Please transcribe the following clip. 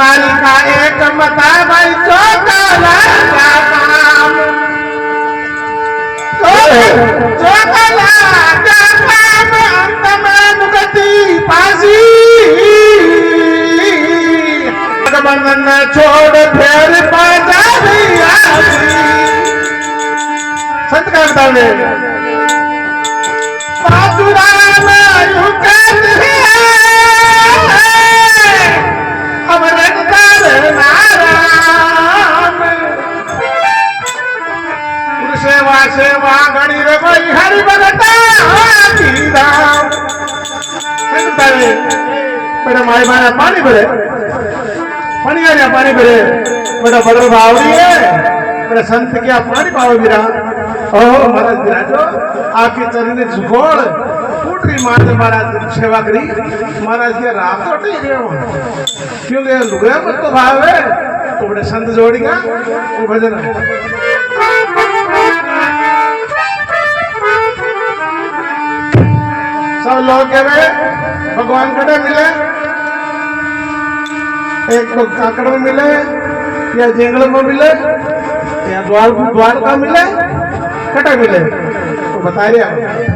नारी का एक मता भाई चौकाला का काम चौकाला का काम अंत में मुक्ति पासी बंधन छोड़ फिर पाजा संत का बताओ पासुरा में युक्त है अमृत कर नारायण सेवा सेवा घड़ी रे कोई हरि भगता राम संत बेटा माई माया पानी भरे पानी आ गया पानी भरे बेटा बड़ो भावड़ी है बेटा संत क्या पानी पाओ गिरा ओह महाराज विराजो आपके चरण ने झुकोड़ फूटरी मार महाराज सेवा करी महाराज के रात तो नहीं गए क्योंकि लुगड़ा मत तो भाव है तो बड़े संत जोड़ेगा वो भजन सब लोग के भगवान कटे मिले एक को काकड़ में मिले या जंगल में मिले या द्वार का मिले कटे मिले तो बता रहे